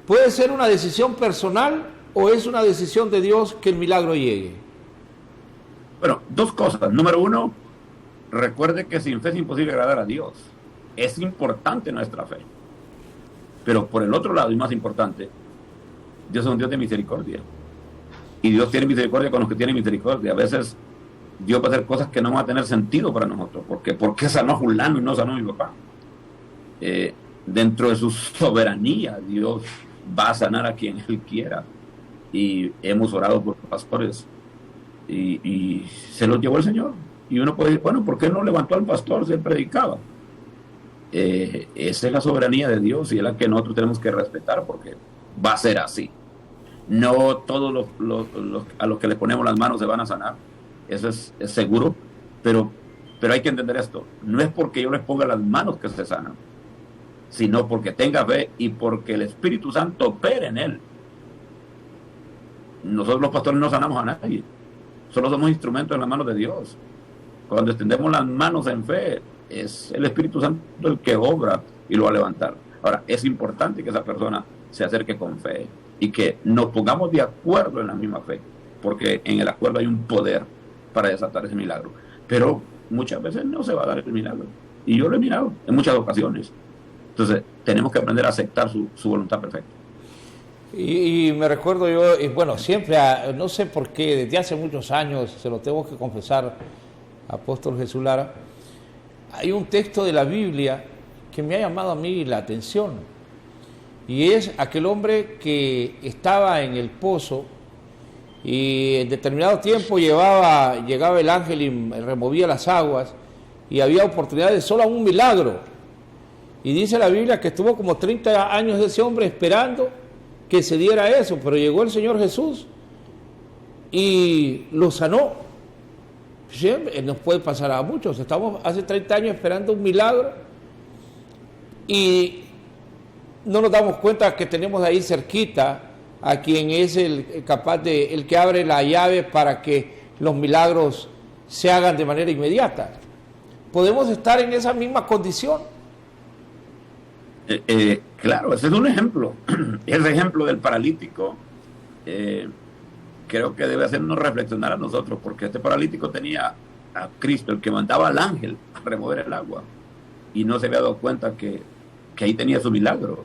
¿Puede ser una decisión personal o es una decisión de Dios que el milagro llegue? Bueno, 2 cosas. Número 1, recuerde que sin fe es imposible agradar a Dios. Es importante nuestra fe. Pero por el otro lado, y más importante, Dios es un Dios de misericordia. Y Dios tiene misericordia con los que tienen misericordia. A veces Dios va a hacer cosas que no van a tener sentido para nosotros. ¿Por qué sanó a fulano y no sanó a mi papá? Dentro de su soberanía, Dios va a sanar a quien Él quiera. Y hemos orado por pastores y se los llevó el Señor. Y uno puede decir, bueno, ¿por qué no levantó al pastor si él predicaba? Esa es la soberanía de Dios y es la que nosotros tenemos que respetar, porque va a ser así. No todos a los que le ponemos las manos se van a sanar, eso es seguro, pero hay que entender esto: no es porque yo les ponga las manos que se sanan, sino porque tenga fe y porque el Espíritu Santo opere en él. Nosotros los pastores no sanamos a nadie, solo somos instrumentos en las manos de Dios. Cuando extendemos las manos en fe, es el Espíritu Santo el que obra y lo va a levantar. Ahora, es importante que esa persona se acerque con fe y que nos pongamos de acuerdo en la misma fe, porque en el acuerdo hay un poder para desatar ese milagro. Pero muchas veces no se va a dar el milagro, y yo lo he mirado en muchas ocasiones. Entonces tenemos que aprender a aceptar su voluntad perfecta. Y me recuerdo yo, y bueno, siempre, no sé por qué, desde hace muchos años, se lo tengo que confesar, apóstol Jesús Lara, hay un texto de la Biblia que me ha llamado a mí la atención, y es aquel hombre que estaba en el pozo y en determinado tiempo llegaba el ángel y removía las aguas, y había oportunidad de solo un milagro. Y dice la Biblia que estuvo como 30 años ese hombre esperando que se diera eso, pero llegó el Señor Jesús y lo sanó. Siempre nos puede pasar a muchos. Estamos hace 30 años esperando un milagro y no nos damos cuenta que tenemos ahí cerquita a quien es el que abre la llave para que los milagros se hagan de manera inmediata. Podemos estar en esa misma condición. Claro, ese es un ejemplo. Ese ejemplo del paralítico creo que debe hacernos reflexionar a nosotros, porque este paralítico tenía a Cristo, el que mandaba al ángel a remover el agua, y no se había dado cuenta que ahí tenía su milagro.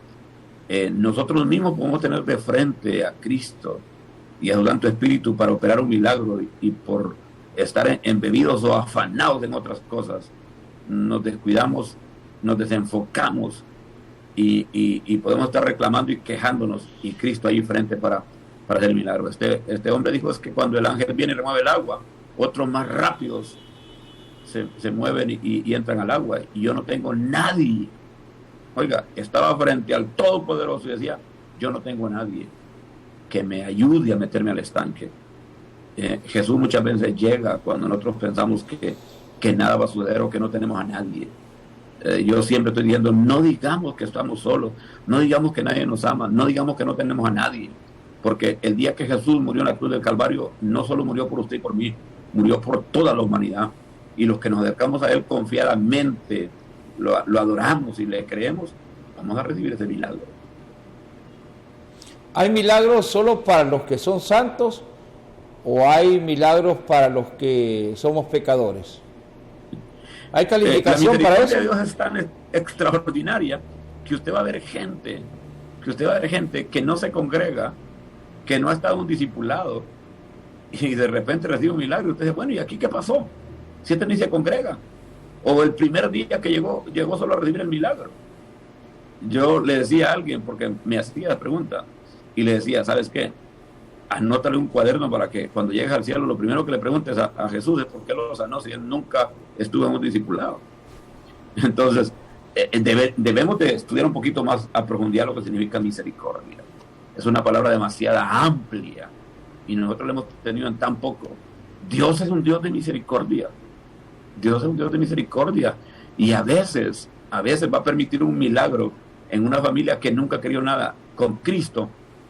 Nosotros mismos podemos tener de frente a Cristo y a su Santo Espíritu para operar un milagro, y por estar embebidos o afanados en otras cosas, nos descuidamos, nos desenfocamos y podemos estar reclamando y quejándonos, y Cristo ahí frente para hacer el milagro. Este hombre dijo, es que cuando el ángel viene y remueve el agua, otros más rápidos se mueven y entran al agua, y yo no tengo nadie. Oiga, estaba frente al Todopoderoso y decía, yo no tengo a nadie que me ayude a meterme al estanque. Jesús muchas veces llega cuando nosotros pensamos que nada va a suceder o que no tenemos a nadie. Yo siempre estoy diciendo, no digamos que estamos solos, no digamos que nadie nos ama, no digamos que no tenemos a nadie, porque el día que Jesús murió en la cruz del Calvario, no solo murió por usted y por mí, murió por toda la humanidad, y los que nos acercamos a Él confiadamente, lo adoramos y le creemos, vamos a recibir ese milagro. ¿Hay milagros solo para los que son santos o hay milagros para los que somos pecadores? ¿Hay calificación para eso? La misericordia de Dios es tan extraordinaria que usted va a ver gente que no se congrega, que no ha estado un discipulado, y de repente recibe un milagro, y usted dice, bueno, ¿y aquí qué pasó? Si este ni se congrega. O el primer día que llegó solo a recibir el milagro. Yo le decía a alguien, porque me hacía la pregunta, y le decía, ¿sabes qué? anótale un cuaderno para que cuando llegues al cielo lo primero que le preguntes a Jesús es por qué lo sanó si él nunca estuvo en un discipulado. Entonces, debemos de estudiar un poquito más a profundidad lo que significa misericordia. Es una palabra demasiado amplia y nosotros la hemos tenido en tan poco. Dios es un Dios de misericordia. Dios es un Dios de misericordia y a veces va a permitir un milagro en una familia que nunca querido nada con Cristo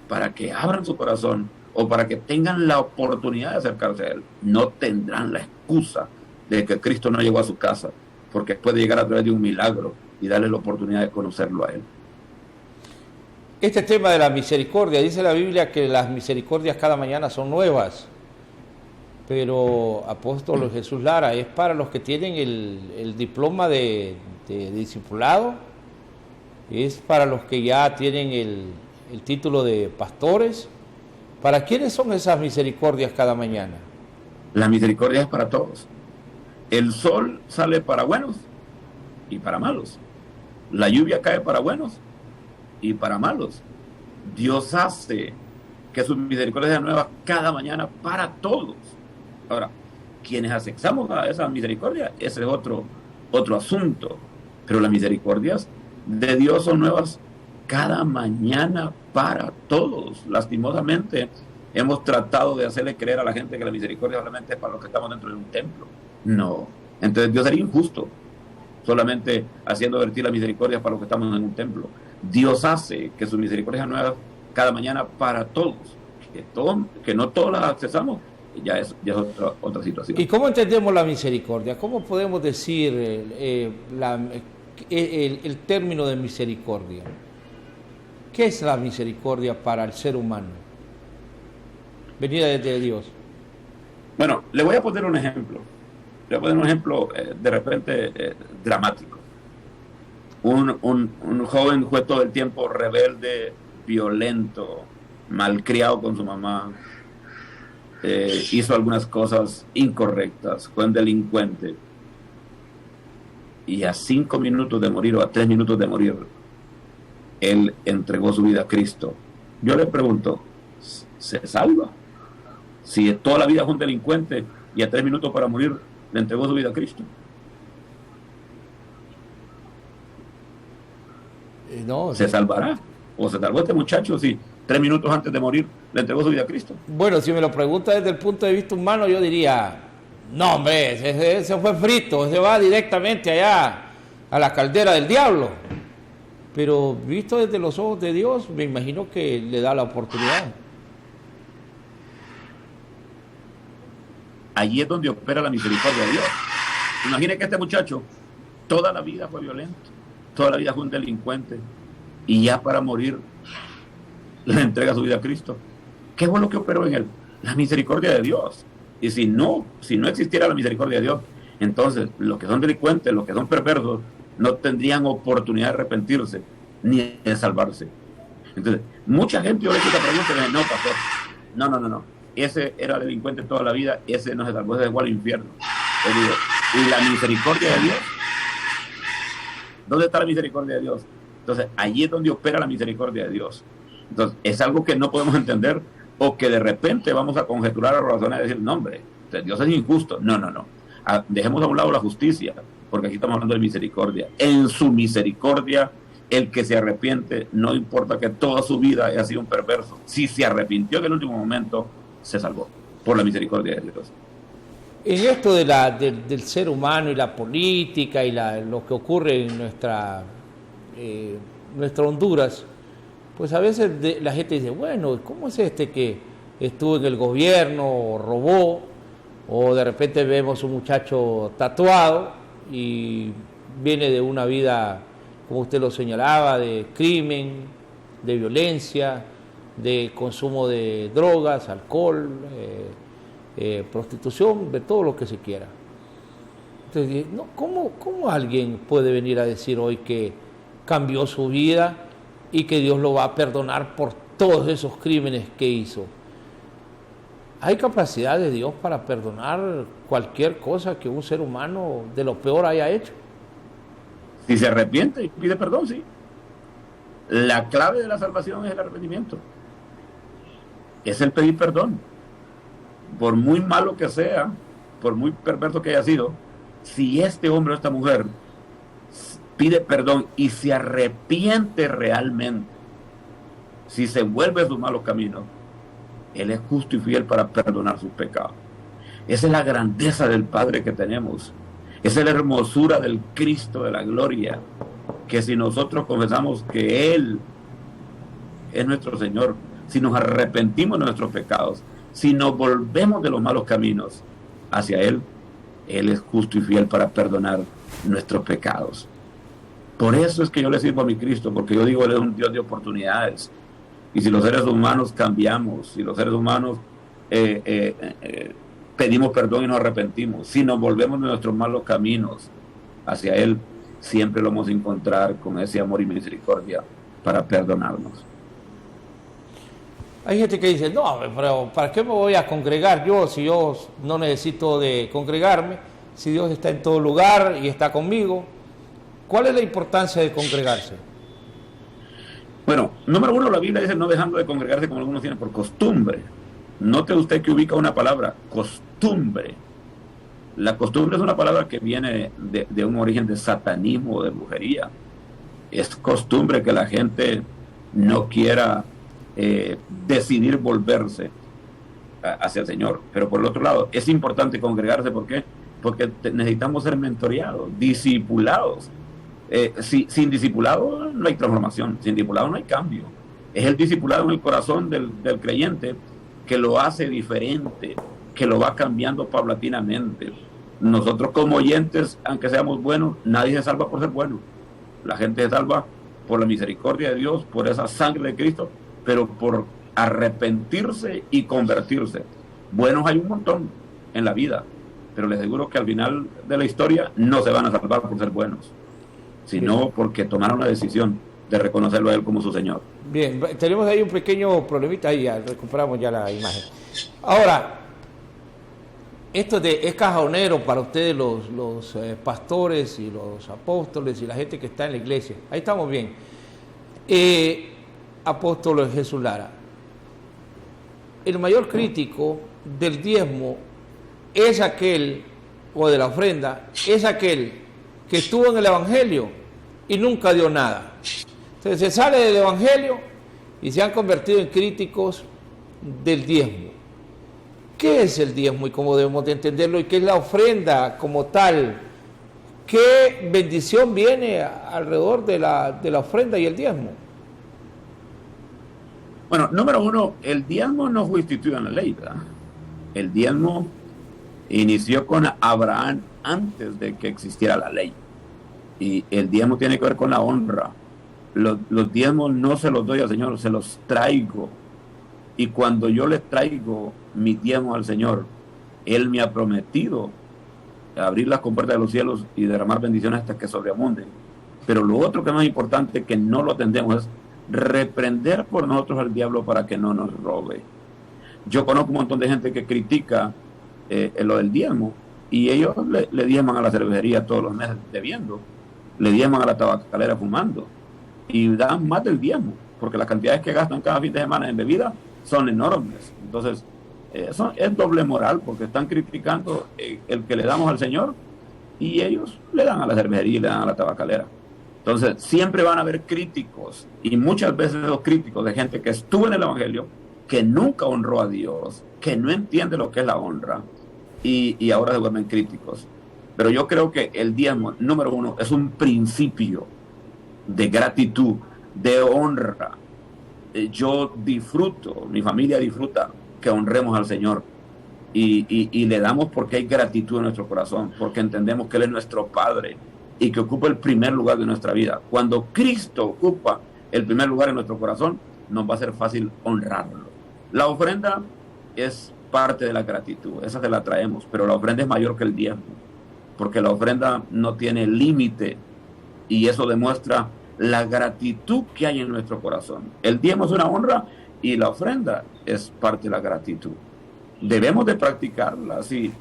para que abran su corazón o para que tengan la oportunidad de acercarse a Él. No tendrán la excusa de que Cristo no llegó a su casa, porque puede llegar a través de un milagro y darle la oportunidad de conocerlo a Él. Este tema de la misericordia, dice la Biblia que las misericordias cada mañana son nuevas, pero apóstol Jesús Lara, ¿es para los que tienen el diploma de discipulado? ¿Es para los que ya tienen el título de pastores? ¿Para quiénes son esas misericordias cada mañana? La misericordia es para todos. El sol sale para buenos y para malos. La lluvia cae para buenos y para malos. Dios hace que sus misericordias sean nuevas cada mañana para todos. Ahora, quienes accesamos a esa misericordia, ese es otro asunto. Pero las misericordias de Dios son nuevas cada mañana para todos. Lastimosamente, hemos tratado de hacerle creer a la gente que la misericordia solamente es para los que estamos dentro de un templo. No. Entonces Dios sería injusto solamente haciendo vertir la misericordia para los que estamos en un templo. Dios hace que sus misericordias nuevas cada mañana para todos. Que no todos las accesamos, ya es otra situación. ¿Y cómo entendemos la misericordia? ¿Cómo podemos decir el término de misericordia? ¿Qué es la misericordia para el ser humano? Venida desde Dios. Bueno, le voy a poner un ejemplo. Le voy a poner un ejemplo de repente dramático. Un joven fue todo el tiempo rebelde, violento, malcriado con su mamá, hizo algunas cosas incorrectas, fue un delincuente. Y a 5 minutos de morir o a 3 minutos de morir, él entregó su vida a Cristo. Yo le pregunto, ¿se salva? Si toda la vida fue un delincuente y a 3 minutos para morir le entregó su vida a Cristo. No, ¿Se salvará? ¿O se salvó este muchacho si 3 minutos antes de morir le entregó su vida a Cristo? Bueno, si me lo pregunta desde el punto de vista humano, yo diría, no hombre, ese fue frito, se va directamente allá a la caldera del diablo. Pero visto desde los ojos de Dios, me imagino que le da la oportunidad. Allí es donde opera la misericordia de Dios. Imagine que este muchacho toda la vida fue violento, toda la vida fue un delincuente, y ya para morir le entrega su vida a Cristo. ¿Qué fue lo que operó en él? La misericordia de Dios. Y si no existiera la misericordia de Dios, entonces los que son delincuentes, los que son perversos, no tendrían oportunidad de arrepentirse ni de salvarse. Entonces, mucha gente yo le hice esta pregunta y me dice, no, pastor, no. Ese era delincuente toda la vida, ese no se salvó, ese fue al infierno. Yo digo, ¿y la misericordia de Dios? ¿Dónde está la misericordia de Dios? Entonces, allí es donde opera la misericordia de Dios. Entonces, es algo que no podemos entender o que de repente vamos a conjeturar a razones de decir, no, hombre, Dios es injusto. No. Dejemos a un lado la justicia, porque aquí estamos hablando de misericordia. En su misericordia, el que se arrepiente, no importa que toda su vida haya sido un perverso, si se arrepintió en el último momento, se salvó por la misericordia de Dios. En esto del ser humano y la política y lo que ocurre en nuestra Honduras, pues a veces la gente dice, bueno, ¿cómo es que estuvo en el gobierno o robó? O de repente vemos un muchacho tatuado y viene de una vida, como usted lo señalaba, de crimen, de violencia, de consumo de drogas, alcohol, prostitución, de todo lo que se quiera. Entonces, ¿cómo alguien puede venir a decir hoy que cambió su vida y que Dios lo va a perdonar por todos esos crímenes que hizo? ¿Hay capacidad de Dios para perdonar cualquier cosa que un ser humano de lo peor haya hecho? Si se arrepiente y pide perdón, sí. La clave de la salvación es el arrepentimiento. es el pedir perdón. Por muy malo que sea, por muy perverso que haya sido, si este hombre o esta mujer pide perdón y se arrepiente realmente, si se vuelve a sus malos caminos, Él es justo y fiel para perdonar sus pecados. Esa es la grandeza del Padre que tenemos. Esa es la hermosura del Cristo de la gloria, que si nosotros confesamos que Él es nuestro Señor, si nos arrepentimos de nuestros pecados, si nos volvemos de los malos caminos hacia Él, Él es justo y fiel para perdonar nuestros pecados. Por eso es que yo le sirvo a mi Cristo, porque yo digo, Él es un Dios de oportunidades. Y si los seres humanos cambiamos, si los seres humanos pedimos perdón y nos arrepentimos, si nos volvemos de nuestros malos caminos hacia Él, siempre lo vamos a encontrar con ese amor y misericordia para perdonarnos. Hay gente que dice, no, pero ¿para qué me voy a congregar yo si yo no necesito de congregarme? Si Dios está en todo lugar y está conmigo. ¿Cuál es la importancia de congregarse? Bueno, número uno, la Biblia dice no dejando de congregarse como algunos tienen por costumbre. Note usted que ubica una palabra, costumbre. La costumbre es una palabra que viene de un origen de satanismo, de brujería. Es costumbre que la gente no quiera decidir volverse hacia el Señor. Pero por el otro lado, es importante congregarse. ¿Por qué? Porque necesitamos ser mentoreados, discipulados. Sin discipulado no hay transformación, sin discipulado no hay cambio. Es el discipulado en el corazón del creyente que lo hace diferente, que lo va cambiando paulatinamente. Nosotros como oyentes, aunque seamos buenos, nadie se salva por ser bueno. La gente se salva por la misericordia de Dios, por esa sangre de Cristo, pero por arrepentirse y convertirse. Buenos hay un montón en la vida, pero les aseguro que al final de la historia no se van a salvar por ser buenos, sino porque tomaron la decisión de reconocerlo a Él como su Señor. Bien, tenemos ahí un pequeño problemita, ahí ya recuperamos ya la imagen. Ahora, esto es cajonero para ustedes los pastores y los apóstoles y la gente que está en la iglesia. Ahí estamos bien. Apóstol Jesús Lara, el mayor crítico del diezmo es aquel, o de la ofrenda, es aquel que estuvo en el Evangelio y nunca dio nada. Entonces se sale del Evangelio y se han convertido en críticos del diezmo. ¿Qué es el diezmo y cómo debemos de entenderlo? ¿Y qué es la ofrenda como tal? ¿Qué bendición viene alrededor de la ofrenda y el diezmo? Bueno, número uno, el diezmo no fue instituido en la ley, ¿verdad? El diezmo inició con Abraham antes de que existiera la ley. Y el diezmo tiene que ver con la honra. Los diezmos no se los doy al Señor, se los traigo. Y cuando yo le traigo mi diezmo al Señor, Él me ha prometido abrir las compuertas de los cielos y derramar bendiciones hasta que sobreabunden. Pero lo otro que es más importante, que no lo atendemos, es reprender por nosotros al diablo para que no nos robe. Yo conozco un montón de gente que critica lo del diezmo, y ellos le diezman a la cervecería todos los meses debiendo, le diezman a la tabacalera fumando, y dan más del diezmo, porque las cantidades que gastan cada fin de semana en bebida son enormes. Entonces, eso es doble moral, porque están criticando el que le damos al Señor, y ellos le dan a la cervecería y le dan a la tabacalera. Entonces, siempre van a haber críticos, y muchas veces los críticos de gente que estuvo en el Evangelio, que nunca honró a Dios, que no entiende lo que es la honra, y ahora se vuelven críticos. Pero yo creo que el diezmo, número uno, es un principio de gratitud, de honra. Yo disfruto, mi familia disfruta que honremos al Señor, y le damos porque hay gratitud en nuestro corazón, porque entendemos que Él es nuestro Padre y que ocupa el primer lugar de nuestra vida. Cuando Cristo ocupa el primer lugar en nuestro corazón, nos va a ser fácil honrarlo. La ofrenda es parte de la gratitud, esa se la traemos, pero la ofrenda es mayor que el diezmo, porque la ofrenda no tiene límite, y eso demuestra la gratitud que hay en nuestro corazón. El diezmo es una honra y la ofrenda es parte de la gratitud. Debemos de practicarla. Si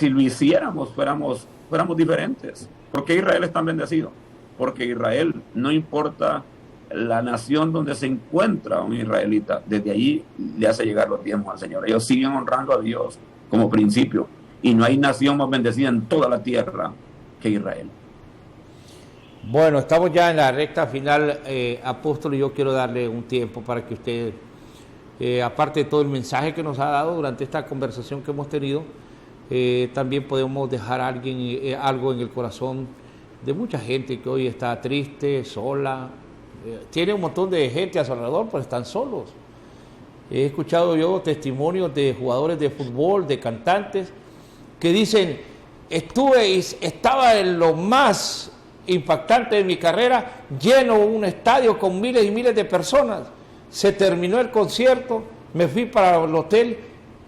lo hiciéramos, fuéramos diferentes. ¿Por qué Israel es tan bendecido? Porque Israel, no importa la nación donde se encuentra un israelita, desde allí le hace llegar los diezmos al Señor. Ellos siguen honrando a Dios como principio, y no hay nación más bendecida en toda la tierra que Israel. Bueno, estamos ya en la recta final, apóstol, y yo quiero darle un tiempo para que usted, aparte de todo el mensaje que nos ha dado durante esta conversación que hemos tenido, también podemos dejar a alguien, algo en el corazón de mucha gente que hoy está triste, sola. Tiene un montón de gente a su alrededor, pero están solos. He escuchado yo testimonios de jugadores de fútbol, de cantantes, que dicen, estaba en lo más impactante de mi carrera, lleno un estadio con miles y miles de personas. Se terminó el concierto, me fui para el hotel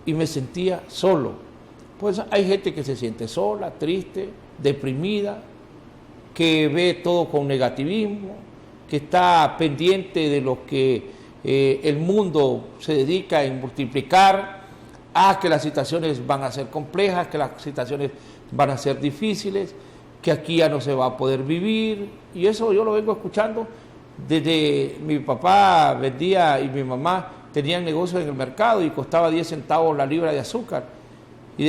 y me sentía solo. Pues hay gente que se siente sola, triste, deprimida, que ve todo con negativismo, que está pendiente de lo que el mundo se dedica a multiplicar, que las situaciones van a ser complejas, que las situaciones van a ser difíciles, que aquí ya no se va a poder vivir, y eso yo lo vengo escuchando desde mi papá vendía y mi mamá tenían negocios en el mercado y costaba 10 centavos la libra de azúcar, y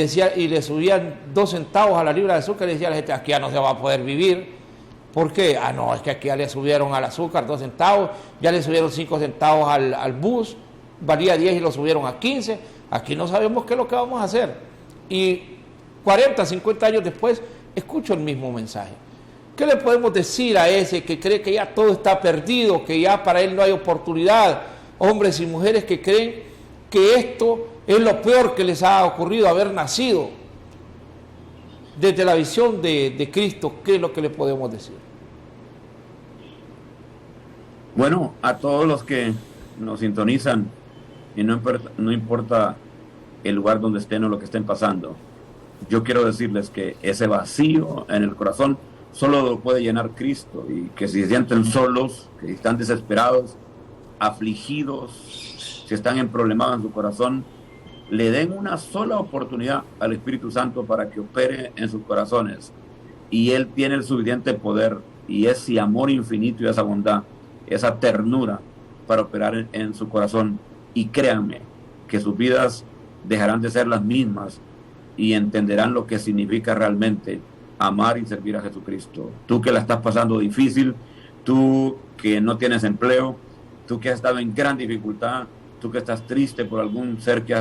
le subían 2 centavos a la libra de azúcar y decía la gente, aquí ya no se va a poder vivir. ¿Por qué? No, es que aquí ya le subieron al azúcar 2 centavos, ya le subieron 5 centavos al bus, valía 10 y lo subieron a 15, aquí no sabemos qué es lo que vamos a hacer. Y 40, 50 años después, escucho el mismo mensaje. ¿Qué le podemos decir a ese que cree que ya todo está perdido, que ya para él no hay oportunidad? Hombres y mujeres que creen que esto es lo peor que les ha ocurrido, haber nacido. Desde la visión de Cristo, ¿qué es lo que le podemos decir? Bueno, a todos los que nos sintonizan, y no importa el lugar donde estén o lo que estén pasando, yo quiero decirles que ese vacío en el corazón solo lo puede llenar Cristo, y que si se sienten solos, que están desesperados, afligidos, si están emproblemados en su corazón, le den una sola oportunidad al Espíritu Santo para que opere en sus corazones, y Él tiene el suficiente poder y ese amor infinito y esa bondad, esa ternura para operar en su corazón, y créanme que sus vidas dejarán de ser las mismas y entenderán lo que significa realmente amar y servir a Jesucristo. Tú que la estás pasando difícil, tú que no tienes empleo, tú que has estado en gran dificultad, tú que estás triste por algún ser que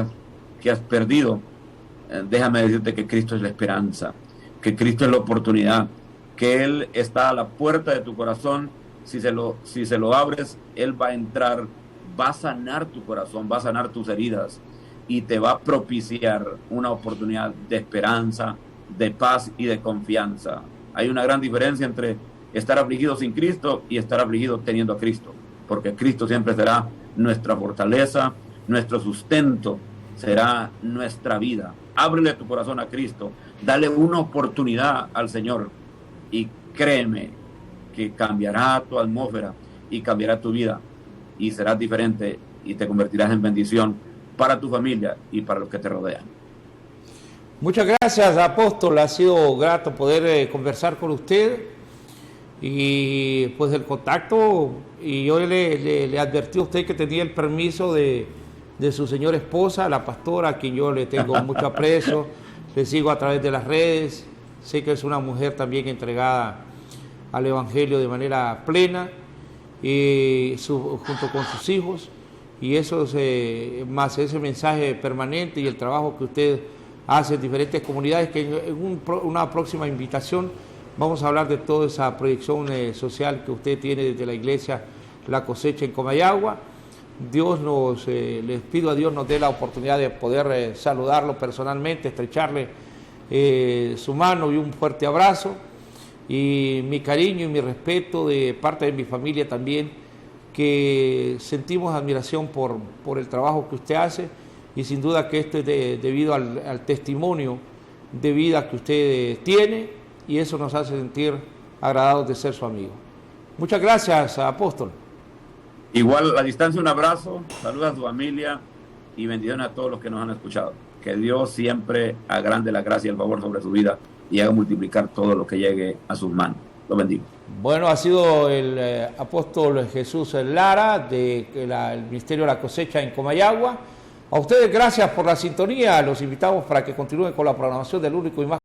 has perdido, déjame decirte que Cristo es la esperanza, que Cristo es la oportunidad, que Él está a la puerta de tu corazón. Si se lo abres, Él va a entrar, va a sanar tu corazón, va a sanar tus heridas y te va a propiciar una oportunidad de esperanza, de paz y de confianza. Hay una gran diferencia entre estar afligido sin Cristo y estar afligido teniendo a Cristo, porque Cristo siempre será nuestra fortaleza, nuestro sustento, será nuestra vida. Ábrele tu corazón a Cristo, dale una oportunidad al Señor y créeme que cambiará tu atmósfera y cambiará tu vida, y serás diferente y te convertirás en bendición para tu familia y para los que te rodean. Muchas gracias, apóstol. Ha sido grato poder conversar con usted, y pues el contacto, y yo le advertí a usted que tenía el permiso de su señora esposa, la pastora, a quien yo le tengo mucho aprecio, le sigo a través de las redes, sé que es una mujer también entregada al Evangelio de manera plena, junto con sus hijos, y eso más ese mensaje permanente y el trabajo que usted hace en diferentes comunidades, que en una próxima invitación vamos a hablar de toda esa proyección social que usted tiene desde la iglesia La Cosecha en Comayagua. Les pido a Dios nos dé la oportunidad de poder saludarlo personalmente, estrecharle su mano y un fuerte abrazo, y mi cariño y mi respeto de parte de mi familia también, que sentimos admiración por el trabajo que usted hace, y sin duda que esto es debido al testimonio de vida que usted tiene, y eso nos hace sentir agradados de ser su amigo. Muchas gracias, apóstol. Igual a la distancia, un abrazo, saludos a su familia y bendiciones a todos los que nos han escuchado. Que Dios siempre agrande la gracia y el favor sobre su vida y haga multiplicar todo lo que llegue a sus manos. Lo bendigo. Bueno, ha sido el apóstol Jesús Lara del Ministerio de la Cosecha en Comayagua. A ustedes gracias por la sintonía. Los invitamos para que continúen con la programación del único y más